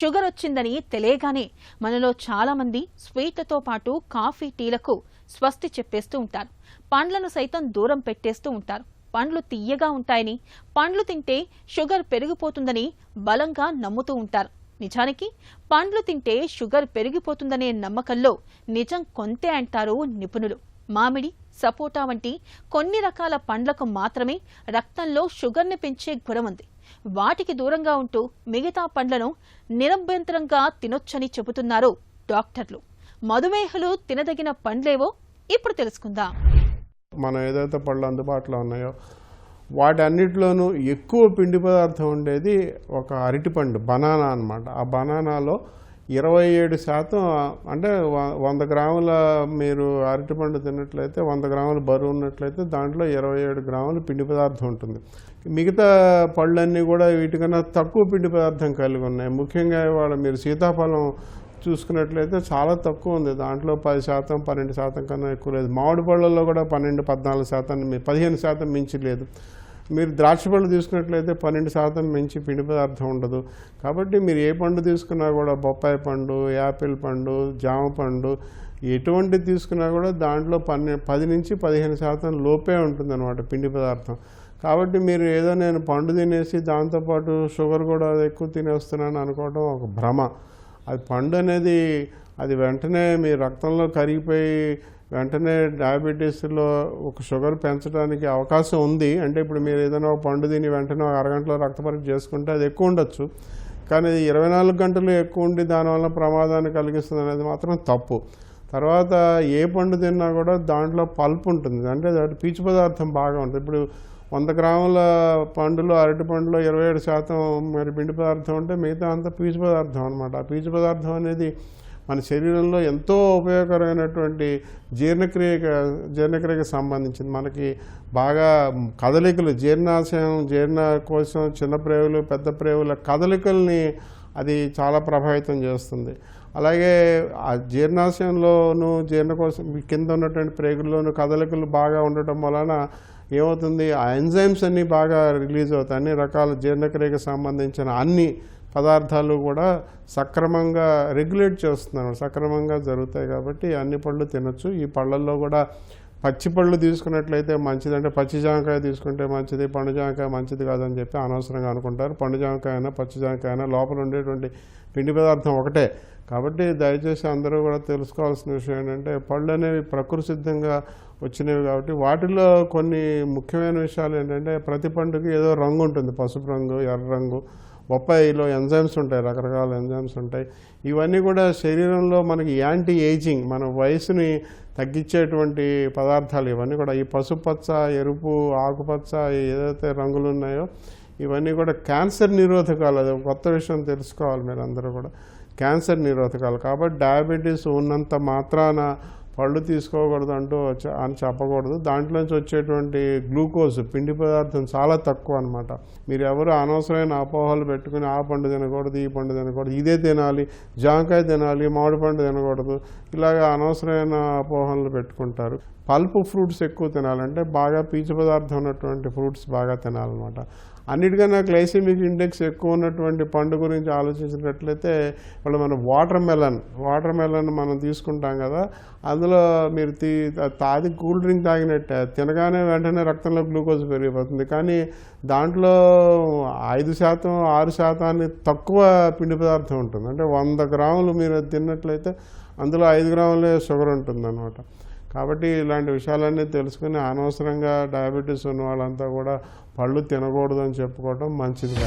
Sugar వచ్చిందని తెలియగానే మనలో చాలా మంది స్వీట్లతో పాటు కాఫీ టీలకు స్వస్తి చెప్పేస్తూ ఉంటారు. పండ్లను సైతం దూరం పెట్టేస్తూ ఉంటారు. పండ్లు తియ్యగా ఉంటాయని, పండ్లు తింటే షుగర్ పెరిగిపోతుందని బలంగా నమ్ముతూ ఉంటారు. నిజానికి పండ్లు తింటే షుగర్ పెరిగిపోతుందనే నమ్మకంలో నిజం కొంతే అంటారు నిపుణులు. మామిడి, సపోటా వంటి కొన్ని రకాల పండ్లకు మాత్రమే రక్తంలో షుగర్ని పెంచే గుణం ఉంది. వాటికి దూరంగా ఉంటూ మిగతా పండ్లను నిరభ్యంతరంగా తినొచ్చని చెబుతున్నారు డాక్టర్లు. మధుమేహులు తినదగిన పండ్లేవో ఇప్పుడు తెలుసుకుందాం. మనం ఏదైతే పళ్ళు అందుబాటులో ఉన్నాయో వాటన్నిటిలోనూ ఎక్కువ పిండి పదార్థం ఉండేది ఒక అరటిపండు, బనానా అన్నమాట. ఆ బనానాలో 27% అంటే 100 గ్రాముల మీరు అరటిపండు తిన్నట్లయితే 100 గ్రాముల బరువు ఉన్నట్లయితే దాంట్లో 27 గ్రాముల పిండి పదార్థం ఉంటుంది. మిగతా పళ్ళన్నీ కూడా వీటికన్నా తక్కువ పిండి పదార్థం కలిగి ఉన్నాయి. ముఖ్యంగా ఇవాళ మీరు సీతాఫలం చూసుకున్నట్లయితే చాలా తక్కువ ఉంది. దాంట్లో 10%, 12% కన్నా ఎక్కువ లేదు. మామిడి పళ్ళల్లో కూడా 12-14%, 15% మించి లేదు. మీరు ద్రాక్ష పళ్ళు తీసుకున్నట్లయితే 12% మించి పిండి పదార్థం ఉండదు. కాబట్టి మీరు ఏ పండు తీసుకున్నా కూడా, బొప్పాయి పండు, యాపిల్ పండు, జామ పండు, ఎటువంటి తీసుకున్నా కూడా దాంట్లో 10-15% లోపే ఉంటుందన్నమాట పిండి పదార్థం. కాబట్టి మీరు ఏదో నేను పండు తినేసి దాంతోపాటు షుగర్ కూడా ఎక్కువ తినేస్తున్నాను అనుకోవడం ఒక భ్రమ. అది పండు అనేది అది వెంటనే మీ రక్తంలో కరిగిపోయి వెంటనే డయాబెటీస్లో ఒక షుగర్ పెంచడానికి అవకాశం ఉంది. అంటే ఇప్పుడు మీరు ఏదైనా ఒక పండు తిని వెంటనే ఒక అరగంటలో రక్త పరీక్ష చేసుకుంటే అది ఎక్కువ ఉండొచ్చు. కానీ 24 గంటలు ఎక్కువ ఉండి దానివల్ల ప్రమాదాన్ని కలిగిస్తుంది అనేది మాత్రం తప్పు. తర్వాత ఏ పండు తిన్నా కూడా దాంట్లో పల్ప్ ఉంటుంది, అంటే పీచు పదార్థం బాగా ఉంటుంది. ఇప్పుడు 100 గ్రాముల పండులో అరటి పండులో 27% మరి పిండి పదార్థం ఉంటే మిగతా అంతా పీచు పదార్థం అనమాట. ఆ పీచు పదార్థం అనేది మన శరీరంలో ఎంతో ఉపయోగకరమైనటువంటి జీర్ణక్రియకి సంబంధించింది. మనకి బాగా కదలికలు, జీర్ణాశయం, జీర్ణకోశం, చిన్న ప్రేవులు, పెద్ద ప్రేవుల కదలికల్ని అది చాలా ప్రభావితం చేస్తుంది. అలాగే ఆ జీర్ణాశయంలోనూ జీర్ణకోశం కింద ఉన్నటువంటి ప్రేగుల్లోనూ కదలికలు బాగా ఉండటం వలన ఏమవుతుంది, ఆ ఎంజైమ్స్ అన్నీ బాగా రిలీజ్ అవుతాయి. అన్ని రకాల జీర్ణక్రియకి సంబంధించిన అన్ని పదార్థాలు కూడా సక్రమంగా రెగ్యులేట్ చేస్తున్నారు, సక్రమంగా జరుగుతాయి. కాబట్టి అన్ని పళ్ళు తినొచ్చు. ఈ పళ్ళల్లో కూడా పచ్చి పళ్ళు తీసుకున్నట్లయితే మంచిది, అంటే పచ్చి జామకాయ తీసుకుంటే మంచిది, పండు జామకాయ మంచిది కాదని చెప్పి అనవసరంగా అనుకుంటారు. పండు జామకాయ అయినా పచ్చి జామకాయ అయినా లోపల ఉండేటువంటి పిండి పదార్థం ఒకటే. కాబట్టి దయచేసి అందరూ కూడా తెలుసుకోవాల్సిన విషయం ఏంటంటే పళ్ళు అనేవి ప్రకృతి సిద్ధంగా వచ్చినవి కాబట్టి వాటిలో కొన్ని ముఖ్యమైన విషయాలు ఏంటంటే ప్రతి పండుకి ఏదో రంగు ఉంటుంది, పసుపు రంగు, ఎర్ర రంగు. బొప్పాయిలో ఎంజైమ్స్ ఉంటాయి, రకరకాల ఎంజైమ్స్ ఉంటాయి. ఇవన్నీ కూడా శరీరంలో మనకి యాంటీ ఏజింగ్, మన వయసుని తగ్గించేటువంటి పదార్థాలు ఇవన్నీ కూడా. ఈ పసుపచ్చ, ఎరుపు, ఆకుపచ్చ ఏదైతే రంగులు ఉన్నాయో ఇవన్నీ కూడా క్యాన్సర్ నిరోధకాలు. అది కొత్త విషయం తెలుసుకోవాలి మీరు అందరూ కూడా. క్యాన్సర్ నిరోధకాలు. కాబట్టి డయాబెటీస్ ఉన్నంత మాత్రాన పళ్ళు తీసుకోకూడదు అని చెప్పకూడదు. దాంట్లోంచి వచ్చేటువంటి గ్లూకోజ్ పిండి పదార్థం చాలా తక్కువ అనమాట. మీరు ఎవరు అనవసరమైన అపోహలు పెట్టుకుని ఆ పండు తినకూడదు, ఈ పండు తినకూడదు, ఇదే తినాలి, జామకాయ తినాలి, మామిడి పండు తినకూడదు, ఇలాగ అనవసరమైన అపోహలు పెట్టుకుంటారు. పల్ప్ ఫ్రూట్స్ ఎక్కువ తినాలంటే బాగా పీచు పదార్థం ఉన్నటువంటి ఫ్రూట్స్ బాగా తినాలన్నమాట. అన్నిటికన్నా గ్లైసెమిక్ ఇండెక్స్ ఎక్కువ ఉన్నటువంటి పండు గురించి ఆలోచించినట్లయితే ఇప్పుడు మనం వాటర్ మెలన్ మనం తీసుకుంటాం కదా, అందులో మీరు తాది కూల్ డ్రింక్ తాగినట్టే తినగానే వెంటనే రక్తంలో గ్లూకోజ్ పెరిగిపోతుంది. కానీ దాంట్లో 5%, 6% తక్కువ పిండి పదార్థం ఉంటుంది. అంటే 100 గ్రాములు మీరు తిన్నట్లయితే అందులో 5 గ్రాములే షుగర్ ఉంటుందన్నమాట. కాబట్టి ఇలాంటి విషయాలన్నీ తెలుసుకుని అనవసరంగా డయాబెటీస్ ఉన్న వాళ్ళంతా కూడా పళ్ళు తినకూడదు అని చెప్పుకోవడం మంచిది కాదు.